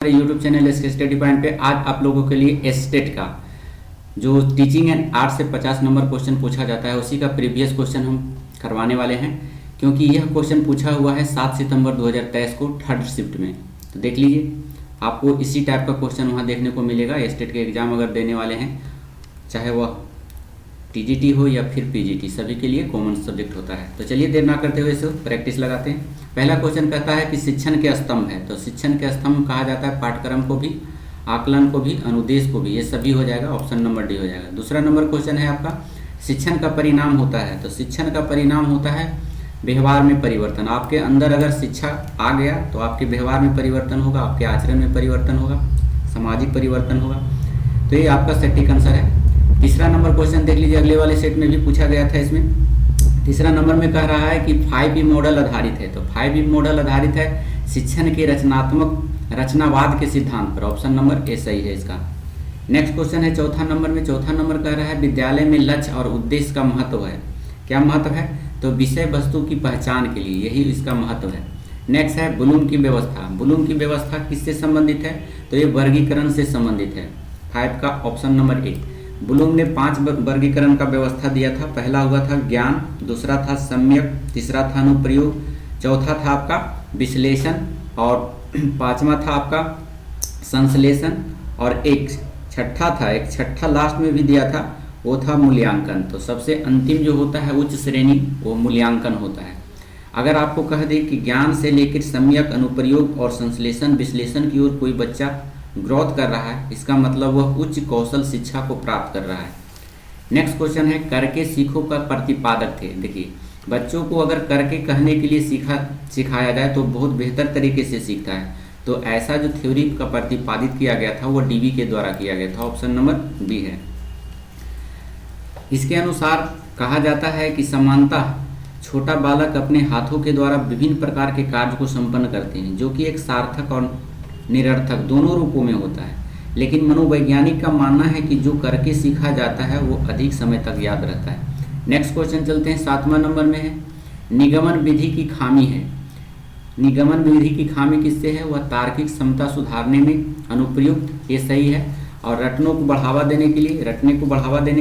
हमारे YouTube channel SK study point पे आज आप लोगों के लिए एस्टेट का जो टीचिंग एंड आर्ट से 50 नंबर क्वेश्चन पूछा जाता है उसी का प्रीवियस क्वेश्चन हम करवाने वाले हैं, क्योंकि यह क्वेश्चन पूछा हुआ है 7 सितंबर 2023 को थर्ड शिफ्ट में। तो देख लीजिए, आपको इसी टाइप का क्वेश्चन वहाँ देखने को मिलेगा। एस्टेट के एग्जाम अगर देने वाले हैं, चाहे वह टीजीटी हो या फिर पीजीटी, सभी के लिए कॉमन सब्जेक्ट होता है। तो चलिए देर ना करते हुए इसे प्रैक्टिस लगाते हैं। पहला क्वेश्चन कहता है कि शिक्षण के स्तंभ है, तो शिक्षण के स्तंभ कहा जाता है पाठ्यक्रम को भी, आकलन को भी, अनुदेश को भी, ये सभी हो जाएगा, ऑप्शन नंबर डी हो जाएगा। दूसरा नंबर क्वेश्चन है आपका, शिक्षण का परिणाम होता है, तो शिक्षण का परिणाम होता है व्यवहार में परिवर्तन। आपके अंदर अगर शिक्षा आ गया तो आपके व्यवहार में परिवर्तन होगा, आपके आचरण में परिवर्तन होगा, सामाजिक परिवर्तन होगा। तो ये आपका सटीक आंसर है। तीसरा नंबर क्वेश्चन देख लीजिए, अगले वाले सेट में भी पूछा गया था। इसमें तीसरा नंबर में कह रहा है कि 5E मॉडल आधारित है, तो 5E मॉडल आधारित है शिक्षण के रचनावाद के सिद्धांत पर। ऑप्शन नंबर ए सही है इसका। नेक्स्ट क्वेश्चन है चौथा नंबर में। चौथा नंबर कह रहा है विद्यालय में लक्ष्य और उद्देश्य का महत्व है। क्या महत्व है? तो विषय वस्तु की पहचान के लिए, यही इसका महत्व है। नेक्स्ट है ब्लूम की व्यवस्था। ब्लूम की व्यवस्था किससे संबंधित है? तो ये वर्गीकरण से संबंधित है। 5 का ऑप्शन नंबर ए। ब्लूम ने 5 वर्गीकरण का व्यवस्था दिया था। पहला हुआ था ज्ञान, दूसरा था सम्यक, तीसरा था अनुप्रयोग, चौथा था आपका विश्लेषण और 5वां था आपका संश्लेषण और एक छठा लास्ट में भी दिया था, वो था मूल्यांकन। तो सबसे अंतिम जो होता है उच्च श्रेणी, वो मूल्यांकन होता है। अगर आपको कह दे कि ज्ञान से लेकर सम्यक, अनुप्रयोग और संश्लेषण विश्लेषण की ओर कोई बच्चा ग्रोथ कर रहा है, इसका मतलब वह उच्च कौशल शिक्षा को प्राप्त कर रहा है। नेक्स्ट क्वेश्चन है करके सीखो का प्रतिपादक थे। देखिए, बच्चों को अगर करके कहने के लिए सिखाया जाए तो बहुत बेहतर तरीके से सीखता है। तो ऐसा जो थ्योरी का प्रतिपादित किया गया था वो डीवी के द्वारा किया गया था। ऑप्शन नंबर बी है। इसके अनुसार कहा जाता है कि समानतः छोटा बालक अपने हाथों के द्वारा विभिन्न प्रकार के कार्य को संपन्न करते हैं, जो कि एक सार्थक और निरर्थक दोनों रूपों में होता है। लेकिन मनोवैज्ञानिक का मानना है कि जो करके सीखा जाता है वो अधिक समय तक याद रहता है। नेक्स्ट क्वेश्चन चलते हैं, 7वां नंबर में है निगमन विधि की खामी है। निगमन विधि की खामी किससे है? वह तार्किक क्षमता सुधारने में अनुपयुक्त, ये सही है। और रटने को बढ़ावा देने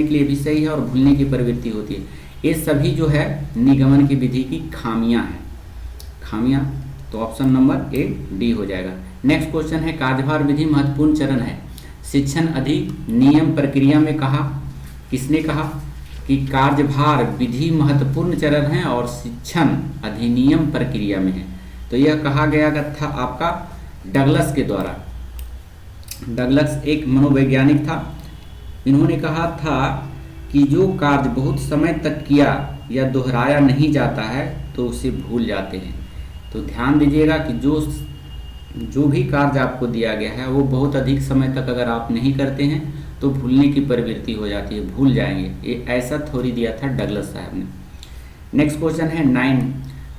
के लिए भी सही है। और भूलने की प्रवृत्ति होती है। ये सभी जो है निगमन की विधि की खामियां हैं। तो ऑप्शन नंबर ए डी हो जाएगा। नेक्स्ट क्वेश्चन है कार्यभार विधि महत्वपूर्ण चरण है। शिक्षण अधिनियम प्रक्रिया में किसने कहा कि कार्यभार विधि महत्वपूर्ण चरण है और शिक्षण अधिनियम प्रक्रिया में है? तो यह कहा गया था आपका डगलस के द्वारा। डगलस एक मनोवैज्ञानिक था। इन्होंने कहा था कि जो कार्य बहुत समय तक किया या दोहराया नहीं जाता है तो उसे भूल जाते हैं। तो ध्यान दीजिएगा कि जो भी कार्य आपको दिया गया है वो बहुत अधिक समय तक अगर आप नहीं करते हैं तो भूलने की प्रवृत्ति हो जाती है, भूल जाएंगे। ये ऐसा थ्योरी दिया था डगलस साहब ने। नेक्स्ट क्वेश्चन है 9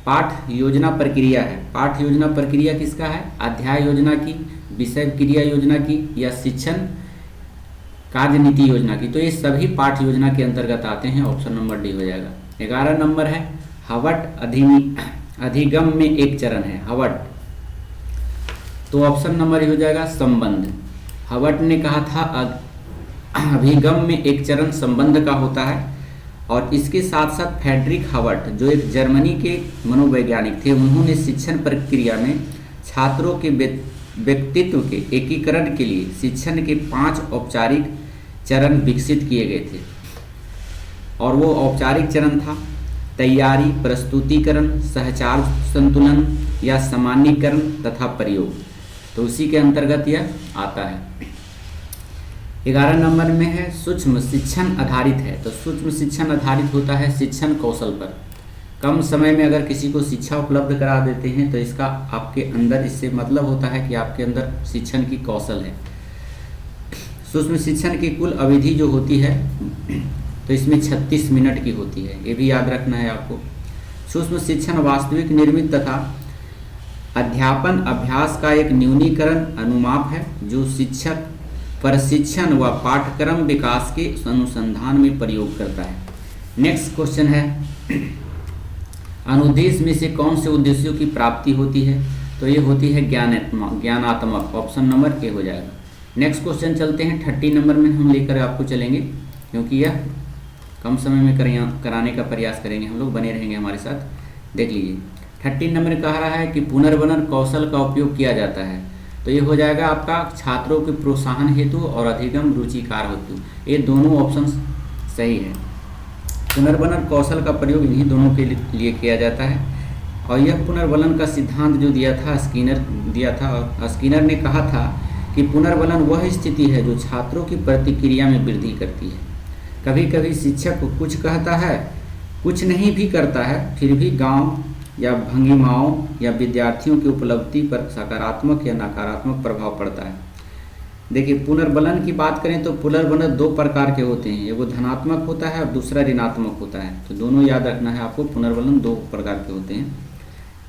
पाठ योजना प्रक्रिया है। पाठ योजना प्रक्रिया किसका है? अध्याय योजना की, विषय क्रिया योजना की या शिक्षण कार्य नीति योजना की? तो ये सभी पाठ योजना के अंतर्गत आते हैं। ऑप्शन नंबर डी हो जाएगा। 11 नंबर है हवट अधिगम में एक चरण है। हवट, तो ऑप्शन नंबर हो जाएगा संबंध। हवट ने कहा था अभिगम में एक चरण संबंध का होता है। और इसके साथ साथ फ्रेडरिक हवट जो एक जर्मनी के मनोवैज्ञानिक थे, उन्होंने शिक्षण प्रक्रिया में छात्रों के व्यक्तित्व के एकीकरण के लिए शिक्षण के 5 औपचारिक चरण विकसित किए गए थे। और वो औपचारिक चरण था तैयारी, प्रस्तुतिकरण, सहचार संतुलन या सामान्यीकरण तथा प्रयोग। तो उसी के अंतर्गत यह आता है। 11 नंबर में है सूक्ष्म शिक्षण आधारित है। तो सूक्ष्म शिक्षण आधारित होता है शिक्षण कौशल पर। कम समय में अगर किसी को शिक्षा उपलब्ध करा देते हैं तो इसका आपके अंदर, इससे मतलब होता है कि आपके अंदर शिक्षण की कौशल है। सूक्ष्म शिक्षण की कुल अवधि जो होती है तो इसमें 36 मिनट की होती है, ये भी याद रखना है आपको। सूक्ष्म शिक्षण वास्तविक निर्मित तथा अध्यापन अभ्यास का एक न्यूनीकरण अनुमाप है जो शिक्षक प्रशिक्षण व पाठ्यक्रम विकास के अनुसंधान में प्रयोग करता है। नेक्स्ट क्वेश्चन है अनुदेश में से कौन से उद्देश्यों की प्राप्ति होती है? तो ये होती है ज्ञानात्मक। ऑप्शन नंबर ए हो जाएगा। नेक्स्ट क्वेश्चन चलते हैं 30 नंबर में हम लेकर आपको चलेंगे, क्योंकि यह कम समय में कराने का प्रयास करेंगे हम लोग, बने रहेंगे हमारे साथ। देख लीजिए 30 नंबर कह रहा है कि पुनर्वनन कौशल का उपयोग किया जाता है, तो ये हो जाएगा आपका छात्रों के प्रोत्साहन हेतु और अधिगम रुचिकार हेतु। ये दोनों ऑप्शन सही है। पुनर्वनन कौशल का प्रयोग इन्हीं दोनों के लिए किया जाता है। और यह पुनर्वलन का सिद्धांत जो दिया था और स्किनर ने कहा था कि पुनर्वलन वह स्थिति है जो छात्रों की प्रतिक्रिया में वृद्धि करती है। कभी कभी शिक्षक कुछ कहता है, कुछ नहीं भी करता है, फिर भी गांव या भंगिमाओं या विद्यार्थियों की उपलब्धि पर सकारात्मक या नकारात्मक प्रभाव पड़ता है। देखिए पुनर्वलन की बात करें तो पुनर्वलन 2 प्रकार के होते हैं, एगो धनात्मक होता है और दूसरा ऋणात्मक होता है। तो दोनों याद रखना है आपको, पुनर्वलन 2 प्रकार के होते हैं।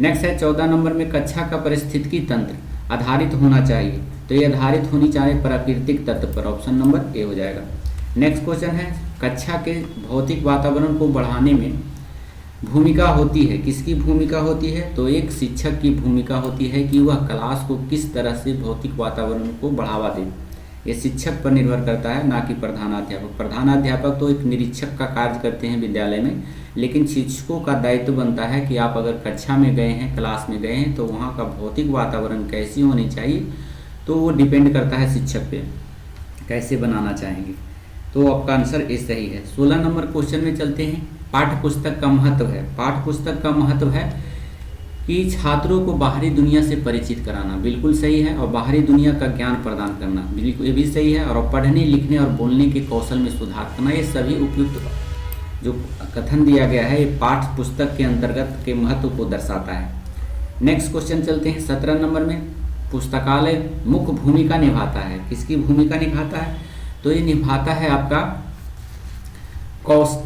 नेक्स्ट है 14 नंबर में, कक्षा का पारिस्थितिकी तंत्र आधारित होना चाहिए, तो ये आधारित होनी चाहिए प्राकृतिक तत्व पर। ऑप्शन नंबर ए हो जाएगा। नेक्स्ट क्वेश्चन है, कक्षा के भौतिक वातावरण को बढ़ाने में भूमिका होती है, किसकी भूमिका होती है? तो एक शिक्षक की भूमिका होती है कि वह क्लास को किस तरह से भौतिक वातावरण को बढ़ावा दे। ये शिक्षक पर निर्भर करता है, ना कि प्रधानाध्यापक। प्रधानाध्यापक तो एक निरीक्षक का कार्य करते हैं विद्यालय में, लेकिन शिक्षकों का दायित्व बनता है कि आप अगर कक्षा में गए हैं, क्लास में गए हैं, तो वहाँ का भौतिक वातावरण कैसी होनी चाहिए, तो वो डिपेंड करता है शिक्षक पे, कैसे बनाना चाहेंगे। तो आपका आंसर ए सही है। 16 नंबर क्वेश्चन में चलते हैं। पाठ्य पुस्तक का महत्व है। पाठ्य पुस्तक का महत्व है कि छात्रों को बाहरी दुनिया से परिचित कराना, बिल्कुल सही है। और बाहरी दुनिया का ज्ञान प्रदान करना, बिल्कुल ये भी सही है। और पढ़ने लिखने और बोलने के कौशल में सुधार करना, ये सभी उपयुक्त जो कथन दिया गया है, ये पाठ्य पुस्तक के अंतर्गत के महत्व को दर्शाता है। नेक्स्ट क्वेश्चन चलते हैं 17 नंबर में। पुस्तकालय मुख्य भूमिका निभाता है, किसकी भूमिका निभाता है? तो ये निभाता है आपका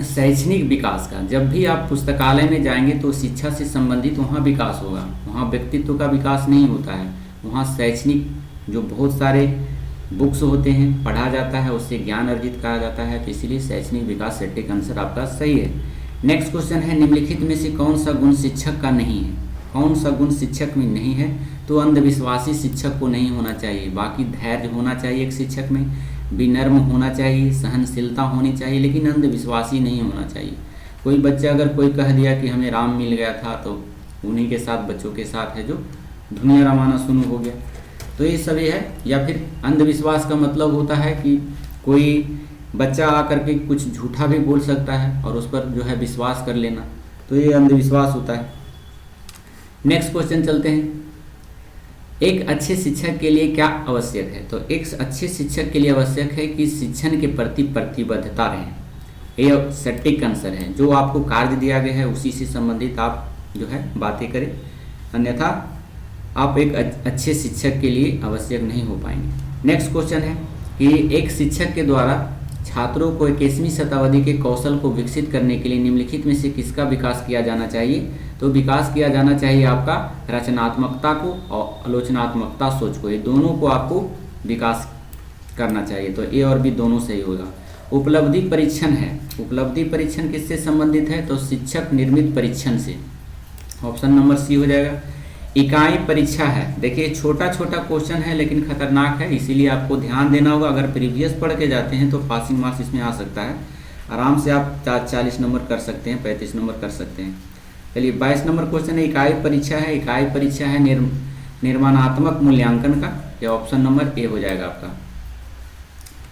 शैक्षणिक विकास का। जब भी आप पुस्तकालय में जाएंगे तो शिक्षा से संबंधित वहाँ विकास होगा, वहाँ व्यक्तित्व का विकास नहीं होता है। वहाँ शैक्षणिक जो बहुत सारे बुक्स होते हैं पढ़ा जाता है, उससे ज्ञान अर्जित करा जाता है, तो इसीलिए शैक्षणिक विकास सेट का आंसर आपका सही है। नेक्स्ट क्वेश्चन है, निम्नलिखित में से कौन सा गुण शिक्षक का नहीं है? कौन सा गुण शिक्षक में नहीं है? तो अंधविश्वासी शिक्षक को नहीं होना चाहिए। बाकी धैर्य होना चाहिए एक शिक्षक में, विनम्र होना चाहिए, सहनशीलता होनी चाहिए, लेकिन अंधविश्वासी नहीं होना चाहिए। कोई बच्चा अगर कोई कह दिया कि हमें राम मिल गया था, तो उन्हीं के साथ, बच्चों के साथ है जो दुनिया रवाना शुरू हो गया, तो ये सभी है। या फिर अंधविश्वास का मतलब होता है कि कोई बच्चा आकर के कुछ झूठा भी बोल सकता है और उस पर जो है विश्वास कर लेना, तो ये अंधविश्वास होता है। नेक्स्ट क्वेश्चन चलते हैं। एक अच्छे शिक्षक के लिए क्या आवश्यक है? तो एक अच्छे शिक्षक के लिए आवश्यक है कि शिक्षण के प्रति प्रतिबद्धता रहे। ये सटीक आंसर है। जो आपको कार्य दिया गया है उसी से संबंधित आप जो है बातें करें, अन्यथा आप एक अच्छे शिक्षक के लिए आवश्यक नहीं हो पाएंगे। नेक्स्ट क्वेश्चन है कि एक शिक्षक के द्वारा छात्रों को 21वीं शताब्दी के कौशल को विकसित करने के लिए निम्नलिखित में से किसका विकास किया जाना चाहिए? तो विकास किया जाना चाहिए आपका रचनात्मकता को और आलोचनात्मकता सोच को, ये दोनों को आपको विकास करना चाहिए। तो ए और बी दोनों सही होगा। उपलब्धि परीक्षण है। उपलब्धि परीक्षण किससे संबंधित है? तो शिक्षक निर्मित परीक्षण से। ऑप्शन नंबर सी हो जाएगा। इकाई परीक्षा है। देखिए छोटा छोटा क्वेश्चन है लेकिन खतरनाक है, इसीलिए आपको ध्यान देना होगा। अगर प्रीवियस पढ़ के जाते हैं तो पासिंग मार्क्स इसमें आ सकता है। आराम से आप 40 नंबर कर सकते हैं, 35 नंबर कर सकते हैं। चलिए 22 नंबर क्वेश्चन है, इकाई परीक्षा है। इकाई परीक्षा है निर्माणात्मक मूल्यांकन का, यह ऑप्शन नंबर ए हो जाएगा आपका।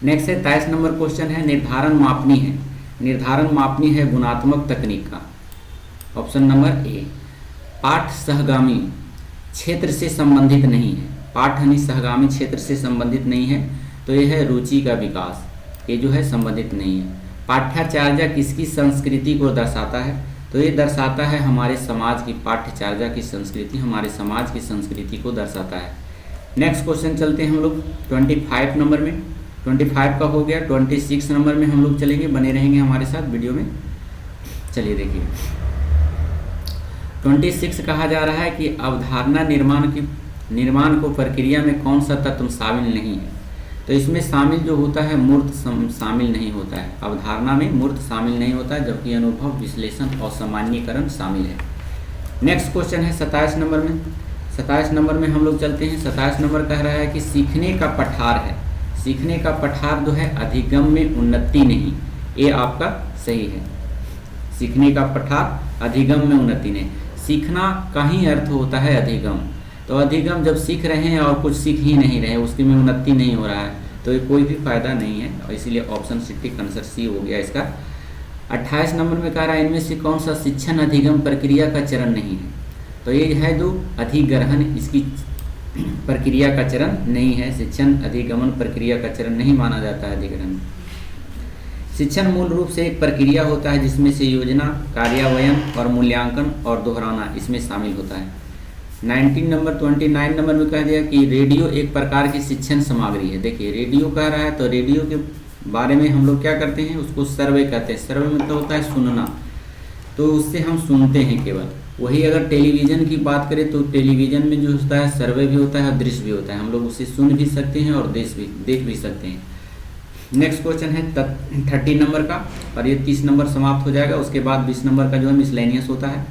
नेक्स्ट है 23 नंबर क्वेश्चन है, निर्धारण मापनी है। निर्धारण मापनी है गुणात्मक तकनीक का, ऑप्शन नंबर ए। पाठ सहगामी क्षेत्र से संबंधित नहीं है। पाठ यानी सहगामी क्षेत्र से संबंधित नहीं है, तो यह है रुचि का विकास, ये जो है संबंधित नहीं है। पाठ्याचार्य किसकी संस्कृति को दर्शाता है? तो ये दर्शाता है हमारे समाज की, पाठ्यचार्य की संस्कृति हमारे समाज की संस्कृति को दर्शाता है। नेक्स्ट क्वेश्चन चलते हैं हम लोग 25 नंबर में। 25 का हो गया। 26 नंबर में हम लोग चलेंगे, बने रहेंगे हमारे साथ वीडियो में। चलिए देखिए 26 कहा जा रहा है कि अवधारणा निर्माण को प्रक्रिया में कौन सा तत्व शामिल नहीं है? तो इसमें शामिल जो होता है मूर्त शामिल नहीं होता है। अवधारणा में मूर्त शामिल नहीं होता है, जबकि अनुभव, विश्लेषण और सामान्यीकरण शामिल है। नेक्स्ट क्वेश्चन है 27 नंबर में। 27 नंबर में हम लोग चलते हैं। 27 नंबर कह रहा है कि सीखने का पठार है। सीखने का पठार जो है अधिगम में उन्नति नहीं, ये आपका सही है। सीखने का पठार अधिगम में उन्नति नहीं। सीखना का ही अर्थ होता है अधिगम। तो अधिगम जब सीख रहे हैं और कुछ सीख ही नहीं रहे, उसकी में उन्नति नहीं हो रहा है, तो ये कोई भी फायदा नहीं है, और इसीलिए ऑप्शन टिक आंसर सी हो गया इसका। 28 नंबर में कह रहा है इनमें से कौन सा शिक्षण अधिगम प्रक्रिया का चरण नहीं है। तो ये है जो अधिग्रहण, इसकी प्रक्रिया का चरण नहीं है। शिक्षण अधिगमन प्रक्रिया का चरण नहीं माना जाता है अधिग्रहण। शिक्षण मूल रूप से एक प्रक्रिया होता है जिसमें से योजना, कार्यान्वयन और मूल्यांकन और दोहराना इसमें शामिल होता है। 29 नंबर में कह दिया कि रेडियो एक प्रकार की शिक्षण सामग्री है। देखिए रेडियो कह रहा है, तो रेडियो के बारे में हम लोग क्या करते हैं, उसको सर्वे कहते हैं। सर्वे मतलब होता है सुनना, तो उससे हम सुनते हैं केवल। वही अगर टेलीविज़न की बात करें तो टेलीविज़न में जो होता है सर्वे भी होता है और दृश्य भी होता है। हम लोग उसे सुन भी सकते हैं और देख भी सकते हैं। नेक्स्ट क्वेश्चन है 30 नंबर का, और ये 30 नंबर समाप्त हो जाएगा। उसके बाद 20 नंबर का जो है मिसलेनियस होता है।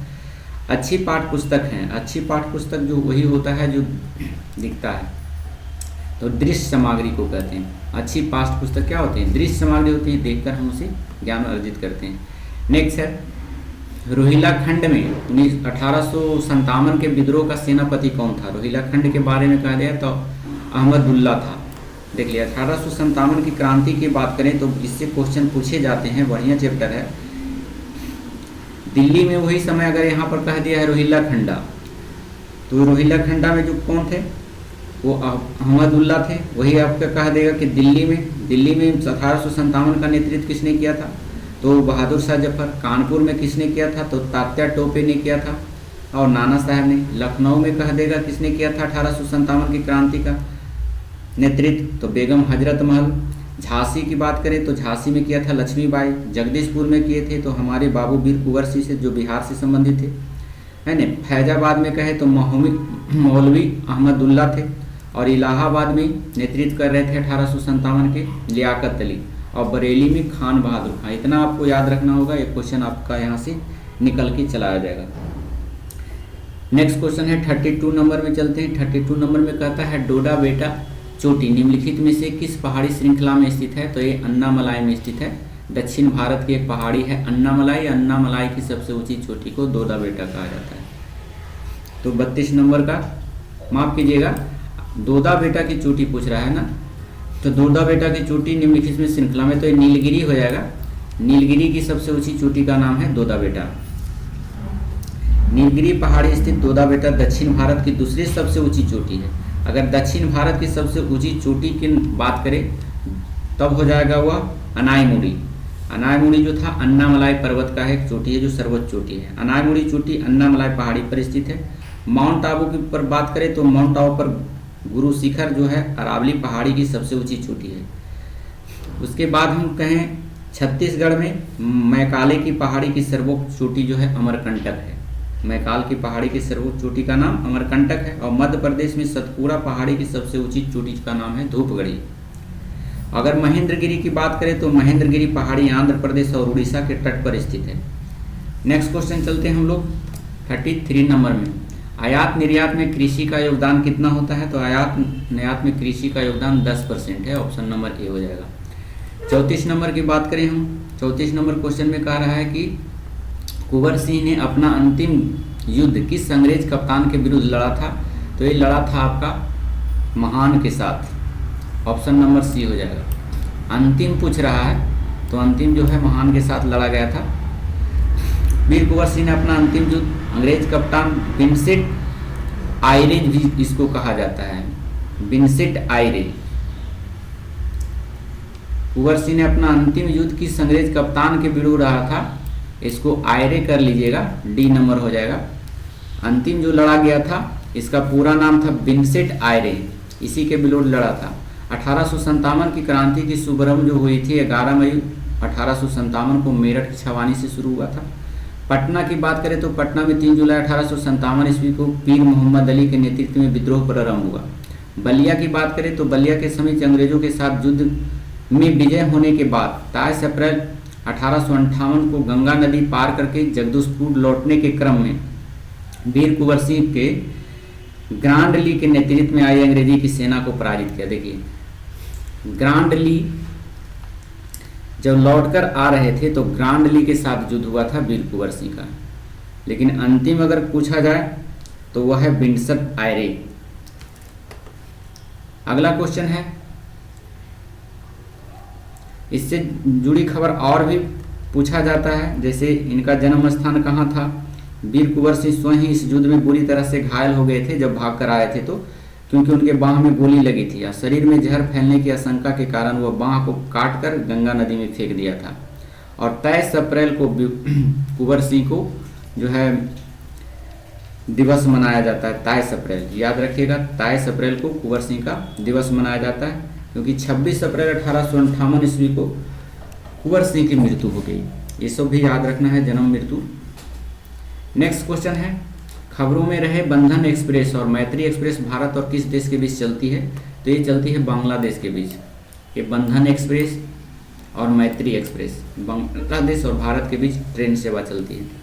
अच्छी पाठ्य पुस्तक है। अच्छी पाठ्य पुस्तक जो वही होता है जो दिखता है, तो दृश्य सामग्री को कहते हैं। अच्छी पाठ्य पुस्तक क्या होती है, दृश्य सामग्री होती है, देखकर हम उसे ज्ञान अर्जित करते हैं। नेक्स्ट है रोहिलाखंड में 1857 के विद्रोह का सेनापति कौन था। रोहिलाखंड के बारे में कहा गया तो अहमदुल्ला था। देख लिया। 1857 की क्रांति की बात करें तो इससे क्वेश्चन पूछे जाते हैं, बढ़िया चैप्टर है। दिल्ली में वही समय अगर यहाँ पर कह दिया है रोहिलाखंडा, तो रोहिलाखंडा में जो कौन थे वो अहमदुल्ला थे। वही आपका कह देगा कि दिल्ली में 1857 का नेतृत्व किसने किया था, तो बहादुर शाह जफर। कानपुर में किसने किया था, तो तात्या टोपे ने किया था और नाना साहब ने। लखनऊ में कह देगा किसने किया था 1857 की क्रांति का नेतृत्व, तो बेगम हजरत महल। झांसी की बात करें तो झांसी में किया था लक्ष्मीबाई। जगदीशपुर में किए थे तो हमारे बाबू वीर कुंवर सिंह से, जो बिहार से संबंधित थे, है न। फैजाबाद में कहे तो मौलवी अहमदुल्ला थे, और इलाहाबाद में नेतृत्व कर रहे थे 1857 के लियाकत अली, और बरेली में खान बहादुर खां। इतना आपको याद रखना होगा, एक क्वेश्चन आपका यहाँ से निकल के चलाया जाएगा। नेक्स्ट क्वेश्चन है 32 नंबर में चलते हैं। 32 नंबर में कहता है डोडा बेटा चोटी निम्नलिखित में से किस पहाड़ी श्रृंखला में स्थित है, तो ये अन्नामलाई में स्थित है। दक्षिण भारत की एक पहाड़ी है अन्नामलाई। अन्नामलाई की सबसे ऊंची चोटी को डोडा बेटा कहा जाता है। तो 32 नंबर का माफ कीजिएगा, डोडा बेटा की चोटी पूछ रहा है ना, तो डोडा बेटा की चोटी निम्नलिखित में श्रृंखला में, तो ये नीलगिरी हो जाएगा। नीलगिरी की सबसे ऊंची चोटी का नाम है डोडा बेटा। नीलगिरी पहाड़ी स्थित डोडा बेटा दक्षिण भारत की दूसरी सबसे ऊंची चोटी है। अगर दक्षिण भारत की सबसे ऊंची चोटी की बात करें तब हो जाएगा वह अनायमुड़ी। अनायमुड़ी जो था अन्नामलाई पर्वत का एक चोटी है जो सर्वोच्च चोटी है। अनायमुड़ी चोटी अन्नामलाई पहाड़ी पर स्थित है। माउंट आबू की पर बात करें तो माउंट आबू पर गुरु शिखर जो है अरावली पहाड़ी की सबसे ऊंची चोटी है। उसके बाद हम कहें छत्तीसगढ़ में मैकाले की पहाड़ी की सर्वोच्च चोटी जो है अमरकंटक है। मैकाल की पहाड़ी की सर्वोच्च चोटी का नाम अमरकंटक है। और मध्य प्रदेश में सतपुरा पहाड़ी की सबसे ऊंची चोटी का नाम है धूपगढ़ी। अगर महेंद्रगिरी की बात करें तो महेंद्रगिरी पहाड़ी आंध्र प्रदेश और उड़ीसा के तट पर स्थित है। नेक्स्ट क्वेश्चन चलते हैं हम लोग 33 नंबर में। आयात निर्यात में कृषि का योगदान कितना होता है, तो आयात निर्यात में कृषि का योगदान 10% है। ऑप्शन नंबर ए हो जाएगा। 34 नंबर की बात करें हम, 34 नंबर क्वेश्चन में कह रहा है कि कुंवर सिंह ने अपना अंतिम युद्ध किस अंग्रेज कप्तान के विरुद्ध लड़ा था, तो ये लड़ा था आपका महान के साथ। ऑप्शन नंबर सी हो जाएगा। अंतिम पूछ रहा है तो अंतिम जो है महान के साथ लड़ा गया था। वीर कुंवर सिंह ने अपना अंतिम युद्ध अंग्रेज कप्तान विंसेंट आयरे भी इसको कहा जाता है, विंसेंट आयरे। कुंवर सिंह ने अपना अंतिम युद्ध किस अंग्रेज कप्तान के विरुद्ध लड़ा था, इसको आयरे कर लीजिएगा, डी नंबर हो जाएगा। अंतिम जो लड़ा गया था इसका पूरा नाम था विंसेंट आयरे, इसी के विरुद्ध लड़ा था। 1857 की क्रांति की शुभारंभ जो हुई थी 11 मई 1857 को मेरठ की छावनी से शुरू हुआ था। पटना की बात करें तो पटना में 3 जुलाई 1857 ईस्वी को पीर मोहम्मद अली के नेतृत्व में विद्रोह प्रारंभ हुआ। बलिया की बात करें तो बलिया के समय अंग्रेजों के साथ युद्ध में विजय होने के बाद 23 अप्रैल 1858 को गंगा नदी पार करके जगदीशपुर लौटने के क्रम में वीर कुंवर सिंह के ग्रांड ली के नेतृत्व में आई अंग्रेजी की सेना को पराजित किया। देखिए, ग्रांड ली जब लौटकर आ रहे थे तो ग्रांड ली के साथ युद्ध हुआ था वीर कुंवर सिंह का, लेकिन अंतिम अगर पूछा जाए तो वह है विंडसर आयरे। अगला क्वेश्चन है, इससे जुड़ी खबर और भी पूछा जाता है, जैसे इनका जन्म स्थान कहाँ था। वीर कुंवर सिंह स्वयं ही इस युद्ध में बुरी तरह से घायल हो गए थे जब भाग कर आए थे, तो क्योंकि उनके बांह में गोली लगी थी या शरीर में जहर फैलने की आशंका के कारण वह बांह को काट कर गंगा नदी में फेंक दिया था। और 23 अप्रैल को कुंवर सिंह को जो है दिवस मनाया जाता है। 23 अप्रैल याद रखिएगा, 23 अप्रैल को कुंवर सिंह का दिवस मनाया जाता है, क्योंकि 26 अप्रैल 1858 ईस्वी को कुंवर सिंह की मृत्यु हो गई। ये सब भी याद रखना है, जन्म मृत्यु। नेक्स्ट क्वेश्चन है, खबरों में रहे बंधन एक्सप्रेस और मैत्री एक्सप्रेस भारत और किस देश के बीच चलती है? तो ये चलती है बांग्लादेश के बीच। ये बंधन एक्सप्रेस और मैत्री एक्सप्रेस बांग्लादेश और भारत के बीच ट्रेन सेवा चलती है।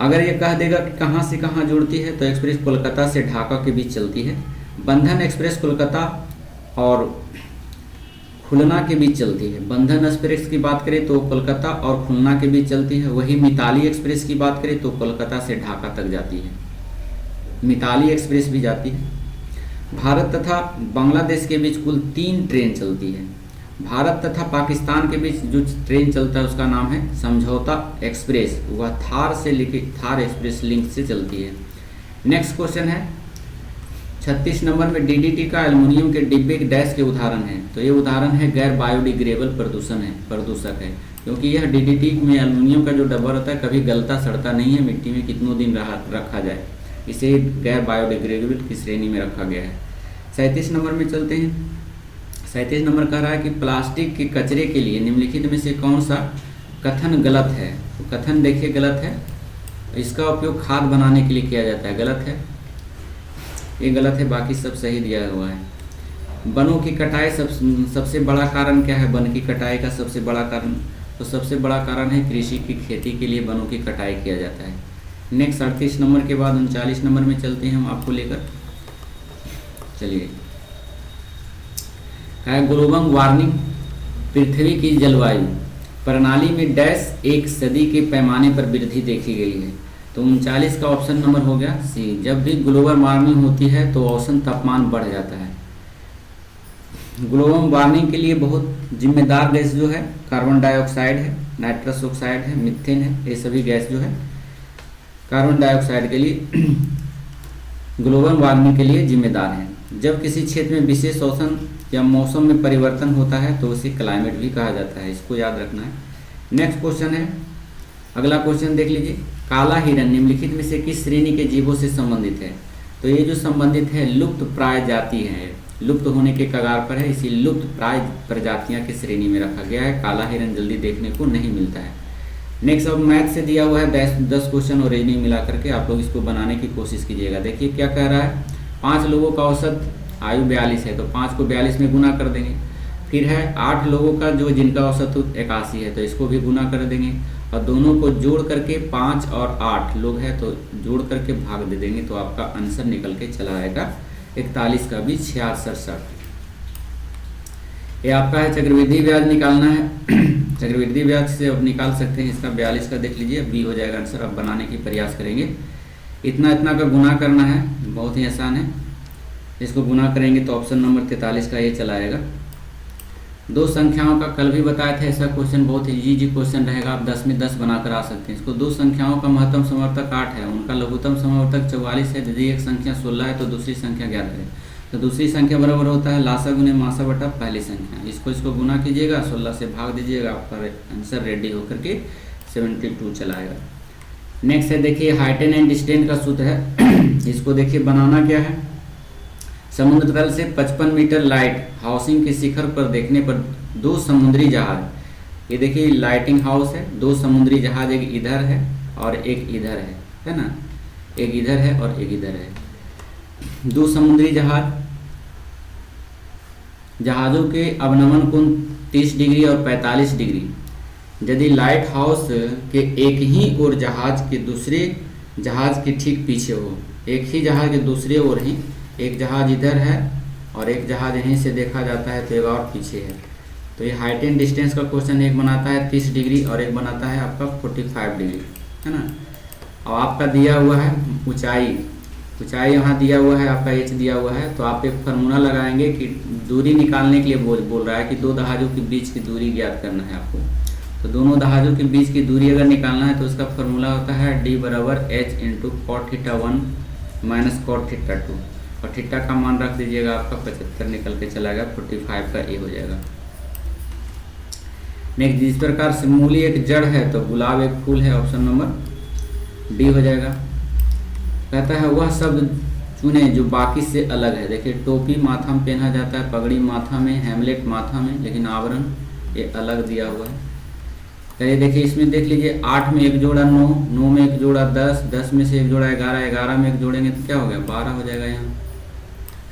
अगर ये कह देगा कि कहाँ से कहाँ जुड़ती है, तो एक्सप्रेस कोलकाता से ढाका के बीच चलती है। बंधन एक्सप्रेस कोलकाता और खुलना के बीच चलती है। बंधन एक्सप्रेस की बात करें तो कोलकाता और खुलना के बीच चलती है। वही मिताली एक्सप्रेस की बात करें तो कोलकाता से ढाका तक जाती है। मिताली एक्सप्रेस भी जाती है। भारत तथा बांग्लादेश के बीच कुल 3 ट्रेन चलती है। भारत तथा पाकिस्तान के बीच जो ट्रेन चलता है उसका नाम है समझौता एक्सप्रेस, वह थार से लेके थार एक्सप्रेस लिंक से चलती है। नेक्स्ट क्वेश्चन है, 36 नंबर में डीडीटी का एल्युमिनियम के डिब्बे डैश के उदाहरण है। तो ये उदाहरण है गैर बायोडिग्रेडेबल प्रदूषक है, क्योंकि यह डीडीटी में एल्युमिनियम का जो डब्बा होता है कभी गलता सड़ता नहीं है, मिट्टी में कितनों दिन रखा जाए, इसे गैर बायोडिग्रेडेबल की श्रेणी में रखा गया है। 37 नंबर में चलते हैं। 37 नंबर कह रहा है कि प्लास्टिक के कचरे के लिए निम्नलिखित में से कौन सा कथन गलत है? तो कथन देखिए गलत है, इसका उपयोग खाद बनाने के लिए किया जाता है, गलत है, ये गलत है, बाकी सब सही दिया हुआ है। वनों की कटाई सबसे बड़ा कारण क्या है? वन की कटाई का सबसे बड़ा कारण, तो सबसे बड़ा कारण है कृषि की खेती के लिए वनों की कटाई किया जाता है। नेक्स्ट 38 नंबर के बाद 39 नंबर में चलते हैं हम आपको लेकर। चलिए, है ग्लोबल वार्मिंग पृथ्वी की जलवायु प्रणाली में डैश एक सदी के पैमाने पर वृद्धि देखी गई है। तो 39 का ऑप्शन नंबर हो गया सी। जब भी ग्लोबल वार्मिंग होती है तो औसत तापमान बढ़ जाता है। ग्लोबल वार्मिंग के लिए बहुत जिम्मेदार गैस जो है कार्बन डाइऑक्साइड है, नाइट्रस ऑक्साइड है, मीथेन है, ये सभी गैस जो है कार्बन डाइऑक्साइड के लिए ग्लोबल वार्मिंग के लिए जिम्मेदार हैं। जब किसी क्षेत्र में विशेष औसत या मौसम में परिवर्तन होता है तो उसे क्लाइमेट भी कहा जाता है, इसको याद रखना है। नेक्स्ट क्वेश्चन है, अगला क्वेश्चन देख लीजिए। काला हिरन निम्नलिखित में से किस श्रेणी के जीवों से संबंधित है? तो ये जो संबंधित है लुप्त प्राय जाति है, लुप्त होने के कगार पर है, इसी लुप्त प्राय प्रजातियां की श्रेणी में रखा गया है। काला हिरन जल्दी देखने को नहीं मिलता है। नेक्स्ट अब मैथ से दिया हुआ है 10 क्वेश्चन और रीजनिंग मिला करके आप लोग इसको बनाने की कोशिश कीजिएगा। देखिए क्या कह रहा है, 5 लोगों का औसत आयु 42 है, तो 5 को 42 में गुना कर देंगे। फिर है 8 लोगों का जो जिनका औसत 81 है, तो इसको भी गुना कर देंगे और दोनों को जोड़ करके 5 और 8 लोग हैं तो जोड़ करके भाग दे देंगे, तो आपका आंसर निकल के चला आएगा 41 का भी 66। ये आपका है चक्रवृद्धि ब्याज निकालना है। चक्रवृद्धि ब्याज से अब निकाल सकते हैं, इसका 42 का देख लीजिए, बी हो जाएगा आंसर। अब बनाने की प्रयास करेंगे। इतना इतना का गुना करना है, बहुत ही आसान है। इसको गुना करेंगे तो ऑप्शन नंबर 43 का ये चला आएगा। 2 संख्याओं का कल भी बताया था, ऐसा क्वेश्चन बहुत ही इजी क्वेश्चन रहेगा, आप 10 में 10 बनाकर आ सकते हैं। इसको 2 संख्याओं का महत्तम समवर्तक 8 है, उनका लघुत्तम समवर्तक 44 है। यदि एक संख्या 16 है तो दूसरी संख्या 11 है, तो दूसरी संख्या बराबर होता है लासा गुने मासा बटा पहली संख्या। इसको गुना कीजिएगा, 16 से भाग दीजिएगा, आपका आंसर रेडी होकर के 72 चला आएगा। नेक्स्ट है देखिए हाइटेन एंड डिस्टेंस का सूत्र है। इसको देखिए बनाना क्या है, समुद्र तल से 55 मीटर लाइट हाउसिंग के शिखर पर देखने पर 2 समुद्री जहाज, ये देखिए लाइटिंग हाउस है, 2 समुद्री जहाज, एक इधर है और एक इधर है ना, एक इधर है और एक इधर है। 2 समुद्री जहाजों के अवनमन कोण 30 डिग्री और 45 डिग्री। यदि लाइट हाउस के एक ही ओर जहाज के दूसरे जहाज़ के ठीक पीछे हो, एक ही जहाज़ के दूसरे ओर ही एक जहाज़ इधर है और एक जहाज़ यहीं से देखा जाता है तो एक और पीछे है। तो ये हाइट एंड डिस्टेंस का क्वेश्चन एक बनाता है 30 डिग्री और एक बनाता है आपका 45 डिग्री, है ना। और आपका दिया हुआ है ऊंचाई यहाँ दिया हुआ है, आपका एच दिया हुआ है। तो आप एक फार्मूला लगाएंगे कि दूरी निकालने के लिए बोल रहा है कि दो जहाज़ों के बीच की दूरी ज्ञात करना है आपको। तो दोनों जहाज़ों के बीच की दूरी अगर निकालना है तो उसका फार्मूला होता है d बराबर h into cot theta 1 minus cot theta 2 और थीटा का मान रख दीजिएगा, आपका 75 निकल के चला गया, 45 का ए हो जाएगा। नेक्स्ट, जिस प्रकार से मूली एक जड़ है तो गुलाब एक फूल है, ऑप्शन नंबर डी हो जाएगा। कहता है वह शब्द चुने जो बाकी से अलग है। देखिए टोपी माथा में पहना जाता है, पगड़ी माथा में, हेमलेट माथा में, लेकिन आवरण ये अलग दिया हुआ है। चलिए देखिए इसमें देख लीजिए 8 में एक जोड़ा 9, 9 में एक जोड़ा 10, 10 में से एक जोड़ा 11, 11 में एक जोड़ेंगे तो क्या हो गया 12 हो जाएगा यहाँ।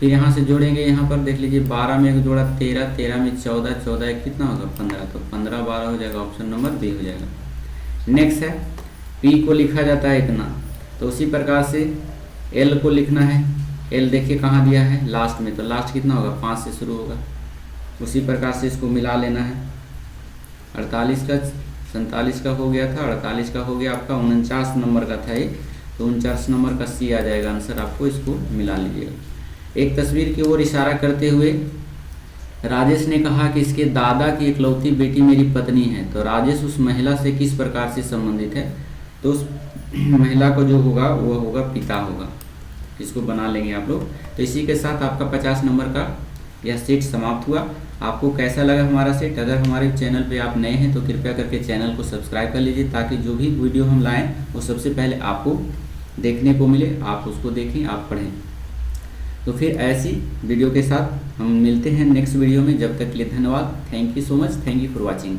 फिर यहाँ से जोड़ेंगे, यहाँ पर देख लीजिए 12 में एक जोड़ा 13, 13 में 14, 14 एक कितना होगा 15, तो 15 12 हो जाएगा, ऑप्शन नंबर बी हो जाएगा। नेक्स्ट है पी को लिखा जाता है इतना, तो उसी प्रकार से एल को लिखना है। एल देखिए कहाँ दिया है लास्ट में, तो लास्ट कितना होगा 5 से शुरू होगा। उसी प्रकार से इसको मिला लेना है। 48 का 47 का हो गया था, 48 का हो गया आपका 49 नंबर का था ये, तो 49 नंबर का सी आ जाएगा आंसर, आपको इसको मिला लीजिएगा। एक तस्वीर की ओर इशारा करते हुए राजेश ने कहा कि इसके दादा की इकलौती बेटी मेरी पत्नी है। तो राजेश उस महिला से किस प्रकार से संबंधित है, तो उस महिला को जो होगा वो होगा पिता होगा। इसको बना लेंगे आप लोग। तो इसी के साथ आपका 50 नंबर का यह सेट समाप्त हुआ। आपको कैसा लगा हमारा सेट? अगर हमारे चैनल पे आप नए हैं तो कृपया करके चैनल को सब्सक्राइब कर लीजिए, ताकि जो भी वीडियो हम लाएं वो सबसे पहले आपको देखने को मिले, आप उसको देखें, आप पढ़ें। तो फिर ऐसी वीडियो के साथ हम मिलते हैं नेक्स्ट वीडियो में। जब तक के लिए धन्यवाद। Thank you so much. Thank you for watching.